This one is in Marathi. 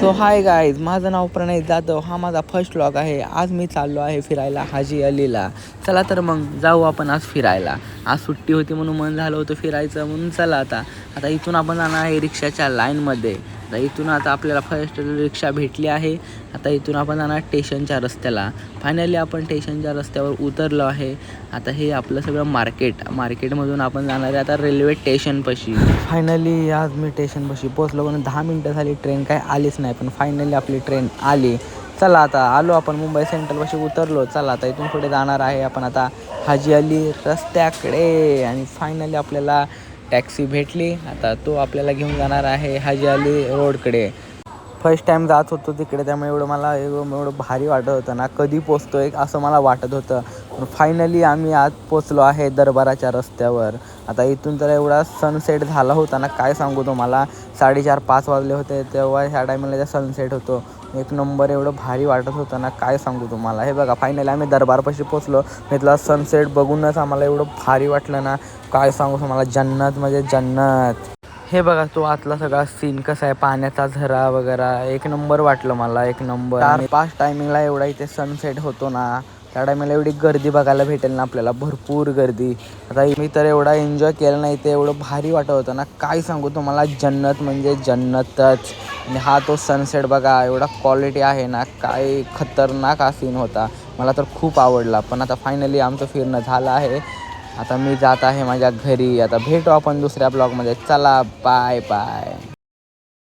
सो हाय गाईज, माझं नाव प्रणय जाधव. हा माझा फर्स्ट व्लॉग आहे. आज मी चाललो आहे फिरायला हाजी अलीला. चला तर मग जाऊ आपण आज फिरायला. आज सुट्टी होती म्हणून मन झालं होतं फिरायचं, म्हणून चला आता इथून आपण जाणार आहे रिक्षाच्या लाईनमध्ये. आता इथून आपल्याला फर्स्ट रिक्षा भेटली आहे. आता इथून आपण जाणार स्टेशनच्या रस्त्याला. फायनली आपण स्टेशनच्या रस्त्यावर उतरलो आहे. आता हे आपलं सगळं मार्केटमधून आपण जाणार आहे आता रेल्वे स्टेशनपाशी. फायनली आज मी स्टेशनपाशी पोचलो, पण 10 मिनटं झाली ट्रेन काय आलीच नाही, पण फायनली आपली ट्रेन आली. चला आता आलो आपण मुंबई सेंट्रलपाशी उतरलो. चला आता इथून पुढे जाणार आहे आपण आता हाजी अली रस्त्याकडे. आणि फायनली आपल्याला टॅक्सी भेटली. आता तो आपल्याला घेऊन जाणार आहे हाजी अली रोडकडे. फर्स्ट टाईम जात होतो तिकडे, त्यामुळे एवढं भारी वाटत होतं ना, कधी पोचतो आहे असं मला वाटत होतं. पण फायनली आम्ही आज पोचलो आहे दरबाराच्या रस्त्यावर. आता इथून तर एवढा सनसेट झाला होता ना, काय सांगू तुम्हाला. 4:30-5 वाजले होते तेव्हा ह्या टायमाला त्या सनसेट होतो. एक नंबर एवढं भारी वाटत होतं ना, काय सांगू तुम्हाला. हे बघा फायनली आम्ही दरबारपाशी पोचलो. इथला सनसेट बघूनच आम्हाला एवढं भारी वाटलं ना, काय सांगू तुम्हाला. जन्नत म्हणजे जन्नत. हे बघा तो आतला सगळा सीन कसा आहे, पाण्याचा झरा वगैरे एक नंबर वाटलं मला, एक नंबर. 4-5 टायमिंगला एवढा इथे सनसेट होतो ना, त्या टायमिंगला एवढी गर्दी बघायला भेटेल ना आपल्याला, भरपूर गर्दी. आता मी तर एवढा एन्जॉय केलं नाही, ते एवढं भारी वाटत होतं ना, काय सांगू तुम्हाला. जन्नत म्हणजे जन्नतच. आणि हा तो सनसेट बघा, एवढा क्वालिटी आहे ना, काय खतरनाक हा सीन होता. मला तर खूप आवडला. पण आता फायनली आमचं फिरणं झालं आहे. आता मी जात आहे माझ्या घरी. आता भेटू आपण दुसऱ्या ब्लॉगमध्ये. चला बाय बाय.